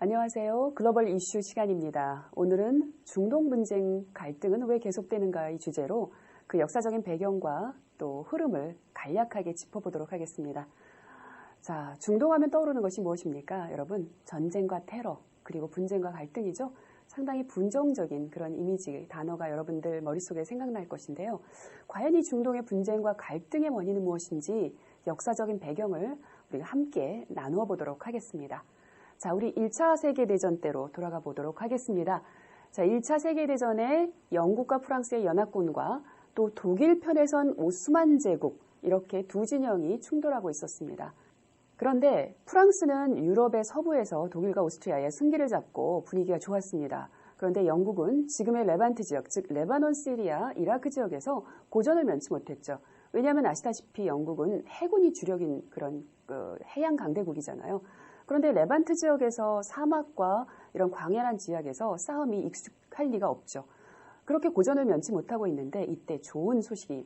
안녕하세요. 글로벌 이슈 시간입니다. 오늘은 중동 분쟁 갈등은 왜 계속되는가 이 주제로 그 역사적인 배경과 또 흐름을 간략하게 짚어보도록 하겠습니다. 자, 중동 하면 떠오르는 것이 무엇입니까? 여러분, 전쟁과 테러, 그리고 분쟁과 갈등이죠. 상당히 분정적인 그런 이미지, 단어가 여러분들 머릿속에 생각날 것인데요. 과연 이 중동의 분쟁과 갈등의 원인은 무엇인지 역사적인 배경을 우리가 함께 나누어 보도록 하겠습니다. 자, 우리 1차 세계대전 때로 돌아가 보도록 하겠습니다. 자, 1차 세계대전에 영국과 프랑스의 연합군과 또 독일 편에선 오스만 제국, 이렇게 두 진영이 충돌하고 있었습니다. 그런데 프랑스는 유럽의 서부에서 독일과 오스트리아의 승기를 잡고 분위기가 좋았습니다. 그런데 영국은 지금의 레반트 지역, 즉 레바논, 시리아, 이라크 지역에서 고전을 면치 못했죠. 왜냐하면 아시다시피 영국은 해군이 주력인 그런 해양 강대국이잖아요. 그런데 레반트 지역에서 사막과 이런 광야란 지역에서 싸움이 익숙할 리가 없죠. 그렇게 고전을 면치 못하고 있는데 이때 좋은 소식이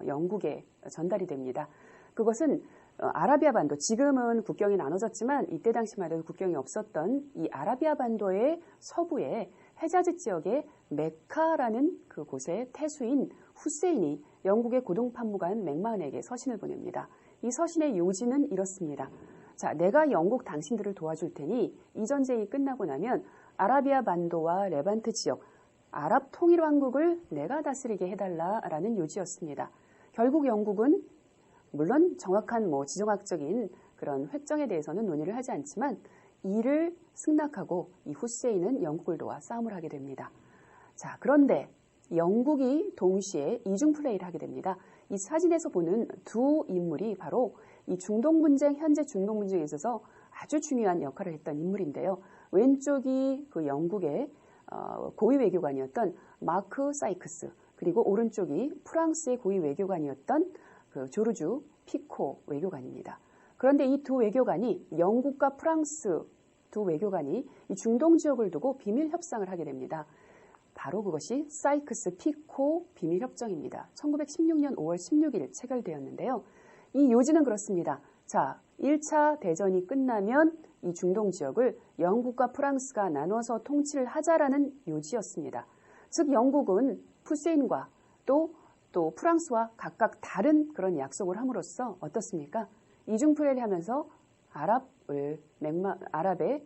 영국에 전달이 됩니다. 그것은 아라비아 반도, 지금은 국경이 나눠졌지만 이때 당시만 해도 국경이 없었던 이 아라비아 반도의 서부에 헤자즈 지역의 메카라는 그곳의 태수인 후세인이 영국의 고등판무관 맥마흔에게 서신을 보냅니다. 이 서신의 요지는 이렇습니다. 자, 내가 영국 당신들을 도와줄 테니 이 전쟁이 끝나고 나면 아라비아 반도와 레반트 지역, 아랍 통일왕국을 내가 다스리게 해달라라는 요지였습니다. 결국 영국은 물론 정확한 지정학적인 그런 획정에 대해서는 논의를 하지 않지만 이를 승낙하고 이 후세인은 영국을 도와 싸움을 하게 됩니다. 자, 그런데 영국이 동시에 이중 플레이를 하게 됩니다. 이 사진에서 보는 두 인물이 바로 이 중동 분쟁, 현재 중동 분쟁에 있어서 아주 중요한 역할을 했던 인물인데요. 왼쪽이 그 영국의 고위 외교관이었던 마크 사이크스, 그리고 오른쪽이 프랑스의 고위 외교관이었던 그 조르주 피코 외교관입니다. 그런데 이 두 외교관이 영국과 프랑스 두 외교관이 이 중동 지역을 두고 비밀 협상을 하게 됩니다. 바로 그것이 사이크스 피코 비밀 협정입니다. 1916년 5월 16일 체결되었는데요. 이 요지는 그렇습니다. 자, 1차 대전이 끝나면 이 중동 지역을 영국과 프랑스가 나눠서 통치를 하자라는 요지였습니다. 즉 영국은 후세인과 또 프랑스와 각각 다른 그런 약속을 함으로써 어떻습니까? 이중 플레이를 하면서 아랍의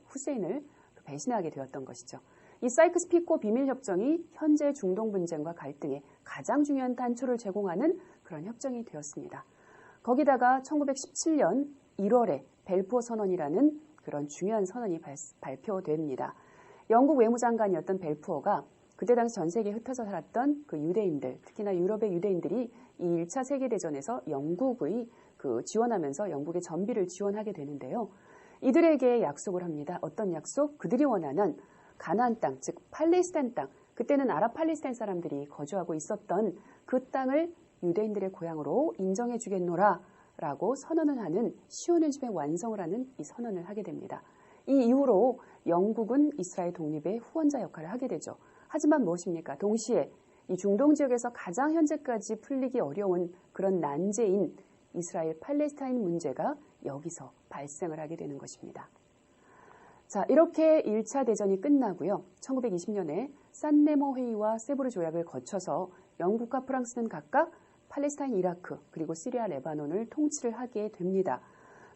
후세인을 배신하게 되었던 것이죠. 이 사이크스 피코 비밀협정이 현재 중동 분쟁과 갈등에 가장 중요한 단초를 제공하는 그런 협정이 되었습니다. 거기다가 1917년 1월에 벨푸어 선언이라는 그런 중요한 선언이 발표됩니다. 영국 외무장관이었던 벨푸어가 그때 당시 전 세계에 흩어져 살았던 그 유대인들, 특히나 유럽의 유대인들이 이 1차 세계대전에서 영국의 지원하면서 영국의 전비를 지원하게 되는데요. 이들에게 약속을 합니다. 어떤 약속? 그들이 원하는 가나안 땅, 즉 팔레스타인 땅, 그때는 아랍 팔레스타인 사람들이 거주하고 있었던 그 땅을 유대인들의 고향으로 인정해 주겠노라 라고 선언을 하는 시온의 집의 완성을 하는 이 선언을 하게 됩니다. 이 이후로 영국은 이스라엘 독립의 후원자 역할을 하게 되죠. 하지만 무엇입니까? 동시에 이 중동 지역에서 가장 현재까지 풀리기 어려운 그런 난제인 이스라엘 팔레스타인 문제가 여기서 발생을 하게 되는 것입니다. 자, 이렇게 1차 대전이 끝나고요. 1920년에 산네모 회의와 세브르 조약을 거쳐서 영국과 프랑스는 각각 팔레스타인, 이라크, 그리고 시리아, 레바논을 통치를 하게 됩니다.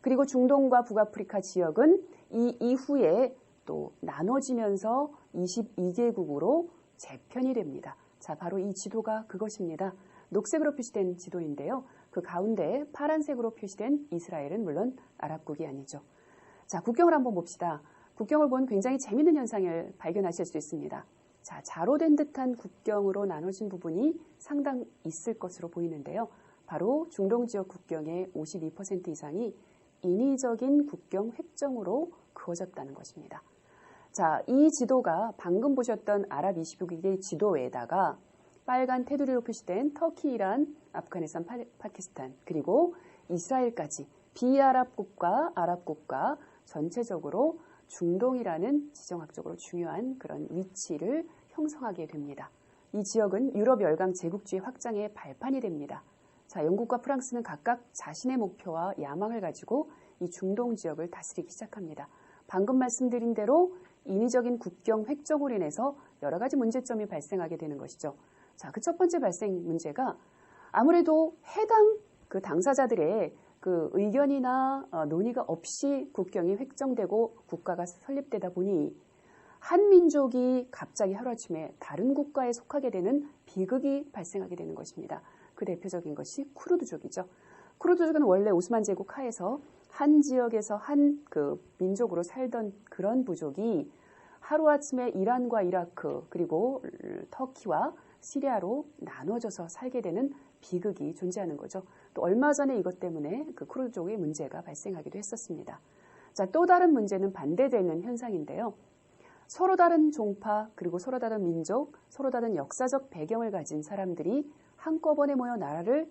그리고 중동과 북아프리카 지역은 이 이후에 또 나눠지면서 22개국으로 재편이 됩니다. 자, 바로 이 지도가 그것입니다. 녹색으로 표시된 지도인데요. 그 가운데 파란색으로 표시된 이스라엘은 물론 아랍국이 아니죠. 자, 국경을 한번 봅시다. 국경을 보면 굉장히 재미있는 현상을 발견하실 수 있습니다. 자, 자로된 듯한 국경으로 나눠진 부분이 상당 있을 것으로 보이는데요. 바로 중동 지역 국경의 52% 이상이 인위적인 국경 획정으로 그어졌다는 것입니다. 자, 이 지도가 방금 보셨던 아랍 22개의 지도에다가 빨간 테두리로 표시된 터키, 이란, 아프가니스탄, 파키스탄, 그리고 이스라엘까지 비아랍 국가, 아랍 국가 전체적으로 중동이라는 지정학적으로 중요한 그런 위치를 형성하게 됩니다. 이 지역은 유럽 열강 제국주의 확장의 발판이 됩니다. 자, 영국과 프랑스는 각각 자신의 목표와 야망을 가지고 이 중동 지역을 다스리기 시작합니다. 방금 말씀드린 대로 인위적인 국경 획정으로 인해서 여러 가지 문제점이 발생하게 되는 것이죠. 자, 그 첫 번째 발생 문제가 아무래도 해당 그 당사자들의 그 의견이나 논의가 없이 국경이 획정되고 국가가 설립되다 보니 한 민족이 갑자기 하루아침에 다른 국가에 속하게 되는 비극이 발생하게 되는 것입니다. 그 대표적인 것이 쿠르드족이죠. 쿠르드족은 원래 오스만 제국 하에서 한 지역에서 한 그 민족으로 살던 그런 부족이 하루아침에 이란과 이라크 그리고 터키와 시리아로 나눠져서 살게 되는 비극이 존재하는 거죠. 또 얼마 전에 이것 때문에 그 쿠르드족의 문제가 발생하기도 했었습니다. 자, 또 다른 문제는 반대되는 현상인데요. 서로 다른 종파 그리고 서로 다른 민족, 서로 다른 역사적 배경을 가진 사람들이 한꺼번에 모여 나라를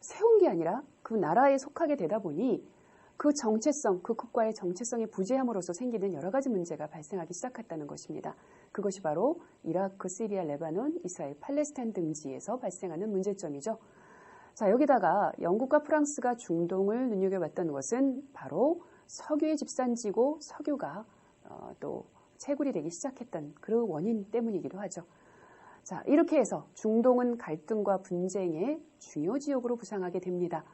세운 게 아니라 그 나라에 속하게 되다 보니 그 정체성, 그 국가의 정체성이 부재함으로써 생기는 여러 가지 문제가 발생하기 시작했다는 것입니다. 그것이 바로 이라크, 시리아, 레바논, 이스라엘, 팔레스타인 등지에서 발생하는 문제점이죠. 자, 여기다가 영국과 프랑스가 중동을 눈여겨봤던 것은 바로 석유의 집산지고 석유가 또 채굴이 되기 시작했던 그 원인 때문이기도 하죠. 자, 이렇게 해서 중동은 갈등과 분쟁의 중요 지역으로 부상하게 됩니다.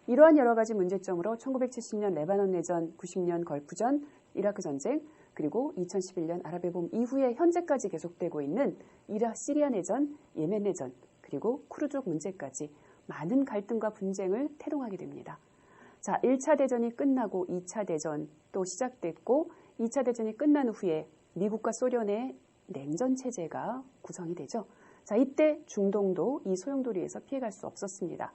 이러한 여러 가지 문제점으로 1970년 레바논 내전, 90년 걸프전, 이라크 전쟁, 그리고 2011년 아랍의 봄 이후에 현재까지 계속되고 있는 시리아 내전, 예멘 내전, 그리고 쿠르드족 문제까지 많은 갈등과 분쟁을 태동하게 됩니다. 자, 1차 대전이 끝나고 2차 대전 또 시작됐고 2차 대전이 끝난 후에 미국과 소련의 냉전 체제가 구성이 되죠. 자, 이때 중동도 이 소용돌이에서 피해갈 수 없었습니다.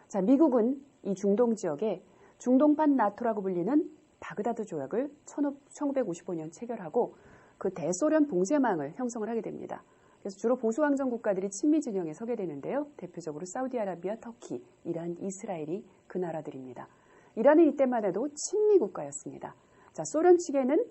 자, 미국은 이 중동 지역에 중동판 나토라고 불리는 바그다드 조약을 1955년 체결하고 그 대소련 봉쇄망을 형성을 하게 됩니다. 그래서 주로 보수왕정 국가들이 친미 진영에 서게 되는데요. 대표적으로 사우디아라비아, 터키, 이란, 이스라엘이 그 나라들입니다. 이란은 이때만 해도 친미 국가였습니다. 자, 소련 측에는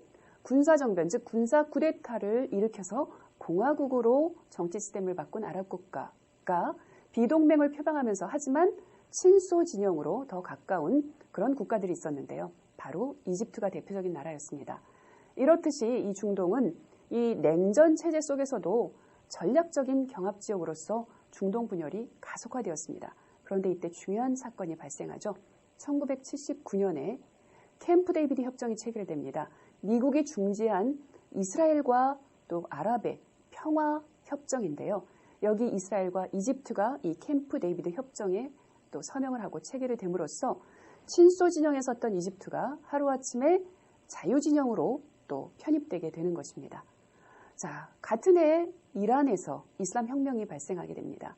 군사정변, 즉 군사 쿠데타를 일으켜서 공화국으로 정치 시스템을 바꾼 아랍 국가가 비동맹을 표방하면서 하지만 친소 진영으로 더 가까운 그런 국가들이 있었는데요. 바로 이집트가 대표적인 나라였습니다. 이렇듯이 이 중동은 이 냉전 체제 속에서도 전략적인 경합 지역으로서 중동 분열이 가속화되었습니다. 그런데 이때 중요한 사건이 발생하죠. 1979년에 캠프 데이비드 협정이 체결됩니다. 미국이 중재한 이스라엘과 또 아랍의 평화 협정인데요. 여기 이스라엘과 이집트가 이 캠프 데이비드 협정에 또 서명을 하고 체결이 됨으로써 친소 진영에 섰던 이집트가 하루아침에 자유 진영으로 또 편입되게 되는 것입니다. 자, 같은 해 이란에서 이슬람 혁명이 발생하게 됩니다.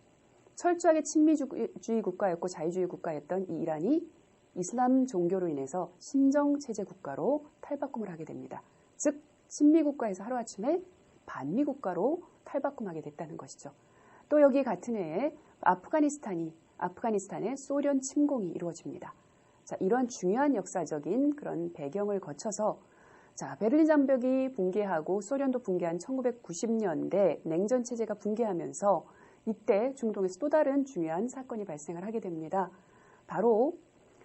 철저하게 친미주의 국가였고 자유주의 국가였던 이 이란이 이슬람 종교로 인해서 신정체제 국가로 탈바꿈을 하게 됩니다. 즉 친미 국가에서 하루아침에 반미 국가로 탈바꿈하게 됐다는 것이죠. 또 여기 같은 해에 아프가니스탄에 소련 침공이 이루어집니다. 자, 이러한 중요한 역사적인 그런 배경을 거쳐서 자, 베를린 장벽이 붕괴하고 소련도 붕괴한 1990년대 냉전 체제가 붕괴하면서 이때 중동에서 또 다른 중요한 사건이 발생을 하게 됩니다. 바로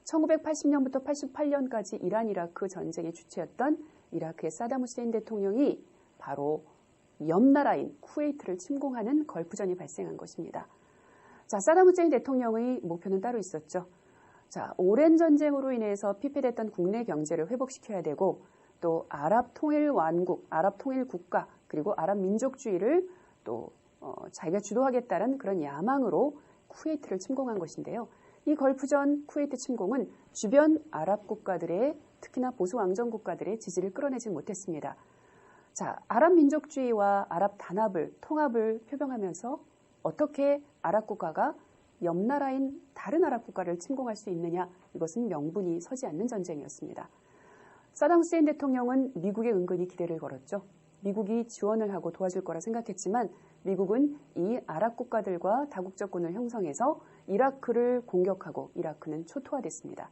1980년부터 88년까지 이란 이라크 전쟁의 주체였던 이라크의 사담 후세인 대통령이 바로 옆 나라인 쿠웨이트를 침공하는 걸프전이 발생한 것입니다. 자, 사담 후세인 대통령의 목표는 따로 있었죠. 자, 오랜 전쟁으로 인해서 피폐됐던 국내 경제를 회복시켜야 되고 또 아랍 통일 왕국, 아랍 통일 국가 그리고 아랍 민족주의를 또 자기가 주도하겠다는 그런 야망으로 쿠웨이트를 침공한 것인데요. 이 걸프전 쿠웨이트 침공은 주변 아랍 국가들의 특히나 보수 왕정 국가들의 지지를 끌어내지 못했습니다. 자, 아랍 민족주의와 아랍 단합을 통합을 표명하면서 어떻게 아랍 국가가 옆 나라인 다른 아랍 국가를 침공할 수 있느냐, 이것은 명분이 서지 않는 전쟁이었습니다. 사담 후세인 대통령은 미국에 은근히 기대를 걸었죠. 미국이 지원을 하고 도와줄 거라 생각했지만 미국은 이 아랍 국가들과 다국적군을 형성해서 이라크를 공격하고 이라크는 초토화됐습니다.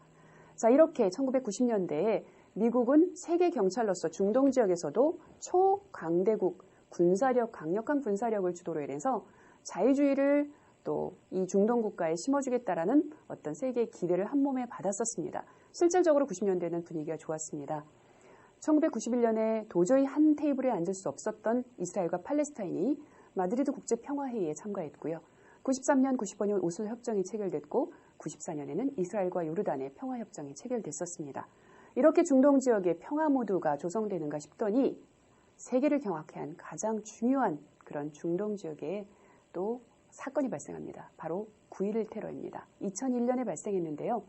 자, 이렇게 1990년대에 미국은 세계 경찰로서 중동 지역에서도 초강대국 군사력, 강력한 군사력을 주도로 해서 자유주의를 또 이 중동 국가에 심어주겠다라는 어떤 세계의 기대를 한 몸에 받았었습니다. 실질적으로 90년대는 분위기가 좋았습니다. 1991년에 도저히 한 테이블에 앉을 수 없었던 이스라엘과 팔레스타인이 마드리드 국제평화회의에 참가했고요. 93년, 95년 오슬로 협정이 체결됐고 94년에는 이스라엘과 요르단의 평화협정이 체결됐었습니다. 이렇게 중동 지역의 평화 모드가 조성되는가 싶더니 세계를 경악해 한 가장 중요한 그런 중동 지역에 또 사건이 발생합니다. 바로 9.11 테러입니다. 2001년에 발생했는데요.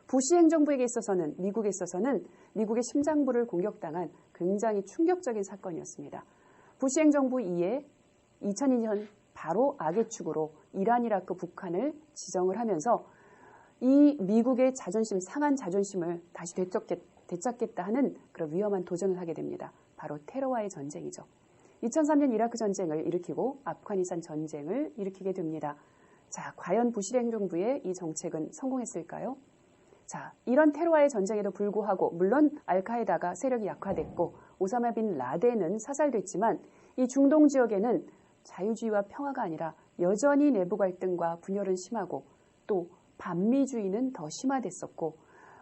부시 행정부에게 있어서는 미국에 있어서는 미국의 심장부를 공격당한 굉장히 충격적인 사건이었습니다. 부시 행정부 이에 2002년 바로 악의 축으로 이란, 이라크, 북한을 지정을 하면서 이 미국의 자존심, 상한 자존심을 다시 되찾겠다 하는 그런 위험한 도전을 하게 됩니다. 바로 테러와의 전쟁이죠. 2003년 이라크 전쟁을 일으키고 아프가니스탄 전쟁을 일으키게 됩니다. 자, 과연 부시 행정부의 이 정책은 성공했을까요? 자, 이런 테러와의 전쟁에도 불구하고 물론 알카에다가 세력이 약화됐고 오사마 빈 라덴은 사살됐지만 이 중동 지역에는 자유주의와 평화가 아니라 여전히 내부 갈등과 분열은 심하고 또 반미주의는 더 심화됐었고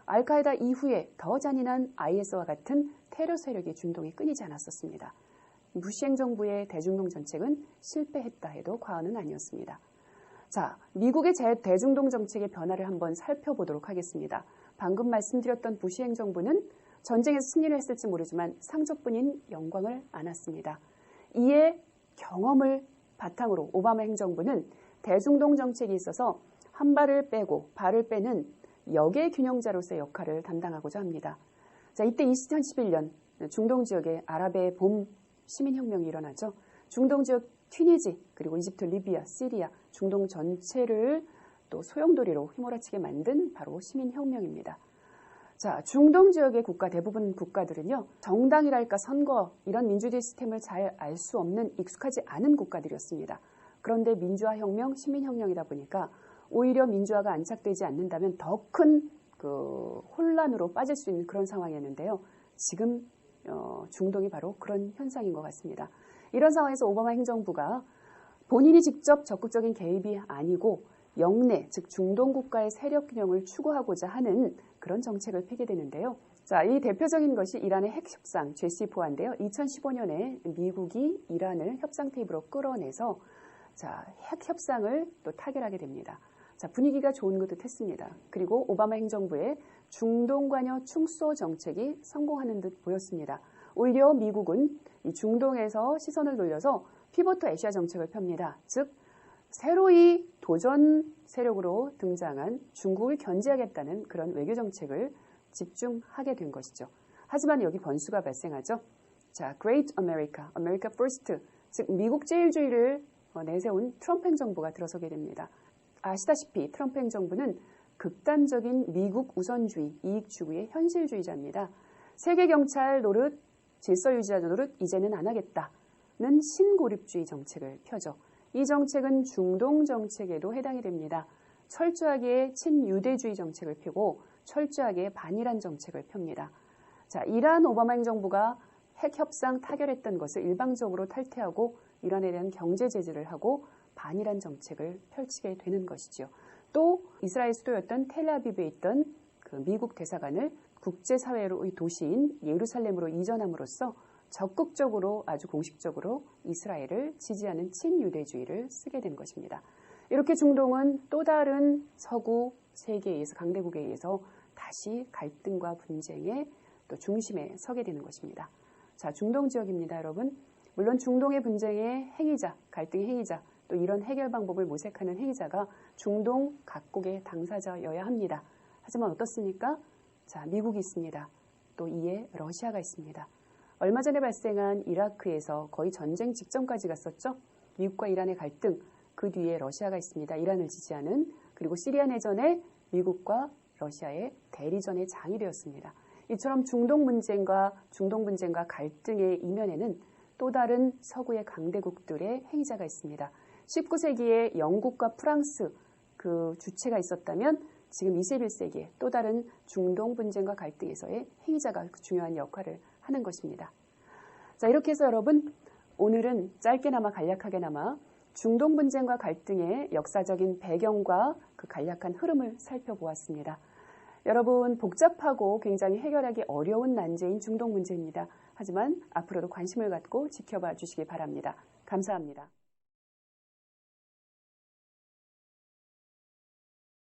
알카에다 이후에 더 잔인한 IS와 같은 테러 세력의 준동이 끊이지 않았었습니다. 부시 행정부의 대중동 정책은 실패했다 해도 과언은 아니었습니다. 자, 미국의 대중동 정책의 변화를 한번 살펴보도록 하겠습니다. 방금 말씀드렸던 부시 행정부는 전쟁에서 승리를 했을지 모르지만 상적뿐인 영광을 안았습니다. 이에 경험을 바탕으로 오바마 행정부는 대중동 정책에 있어서 한 발을 빼고 발을 빼는 역의 균형자로서의 역할을 담당하고자 합니다. 자, 이때 2011년 중동 지역에 아랍의 봄 시민혁명이 일어나죠. 중동 지역 튀니지 그리고 이집트, 리비아, 시리아, 중동 전체를 또 소용돌이로 휘몰아치게 만든 바로 시민혁명입니다. 자, 중동 지역의 국가 대부분 국가들은요. 정당이랄까 선거 이런 민주주의 시스템을 잘 알 수 없는 익숙하지 않은 국가들이었습니다. 그런데 민주화혁명, 시민혁명이다 보니까 오히려 민주화가 안착되지 않는다면 더 큰 혼란으로 빠질 수 있는 그런 상황이었는데요. 지금 중동이 바로 그런 현상인 것 같습니다. 이런 상황에서 오바마 행정부가 본인이 직접 적극적인 개입이 아니고 영내, 즉 중동 국가의 세력 균형을 추구하고자 하는 그런 정책을 펴게 되는데요. 자, 이 대표적인 것이 이란의 핵협상 JCPOA인데요. 2015년에 미국이 이란을 협상 테이블로 끌어내서 자, 핵협상을 또 타결하게 됩니다. 자, 분위기가 좋은 것 듯했습니다. 그리고 오바마 행정부의 중동 관여 충소 정책이 성공하는 듯 보였습니다. 오히려 미국은 이 중동에서 시선을 돌려서 피보트 아시아 정책을 펴니다. 즉 새로이 도전 세력으로 등장한 중국을 견제하겠다는 그런 외교 정책을 집중하게 된 것이죠. 하지만 여기 변수가 발생하죠. 자, Great America, America First, 즉 미국 제일주의를 내세운 트럼프 행정부가 들어서게 됩니다. 아시다시피 트럼프 행정부는 극단적인 미국 우선주의, 이익 추구의 현실주의자입니다. 세계 경찰 노릇, 질서 유지자 노릇 이제는 안 하겠다는 신고립주의 정책을 펴죠. 이 정책은 중동 정책에도 해당이 됩니다. 철저하게 친유대주의 정책을 펴고 철저하게 반이란 정책을 펴니다. 자, 이란 오바마 행정부가 핵협상 타결했던 것을 일방적으로 탈퇴하고 이란에 대한 경제 제재를 하고 반이란 정책을 펼치게 되는 것이죠. 또 이스라엘 수도였던 텔아비브에 있던 그 미국 대사관을 국제사회의 도시인 예루살렘으로 이전함으로써 적극적으로 아주 공식적으로 이스라엘을 지지하는 친유대주의를 쓰게 된 것입니다. 이렇게 중동은 또 다른 서구 세계에 의해서 강대국에 의해서 다시 갈등과 분쟁의 또 중심에 서게 되는 것입니다. 자, 중동 지역입니다, 여러분. 물론 중동의 분쟁의 행위자, 갈등의 행위자, 또 이런 해결 방법을 모색하는 행위자가 중동 각국의 당사자여야 합니다. 하지만 어떻습니까? 자, 미국이 있습니다. 또 이에 러시아가 있습니다. 얼마 전에 발생한 이라크에서 거의 전쟁 직전까지 갔었죠. 미국과 이란의 갈등, 그 뒤에 러시아가 있습니다. 이란을 지지하는. 그리고 시리아 내전에 미국과 러시아의 대리전의 장이 되었습니다. 이처럼 중동 분쟁과 갈등의 이면에는 또 다른 서구의 강대국들의 행위자가 있습니다. 19세기에 영국과 프랑스 그 주체가 있었다면 지금 21세기에 또 다른 중동 분쟁과 갈등에서의 행위자가 중요한 역할을 하는 것입니다. 자, 이렇게 해서 여러분 오늘은 짧게나마 간략하게나마 중동 분쟁과 갈등의 역사적인 배경과 그 간략한 흐름을 살펴보았습니다. 여러분, 복잡하고 굉장히 해결하기 어려운 난제인 중동 문제입니다. 하지만 앞으로도 관심을 갖고 지켜봐 주시기 바랍니다. 감사합니다.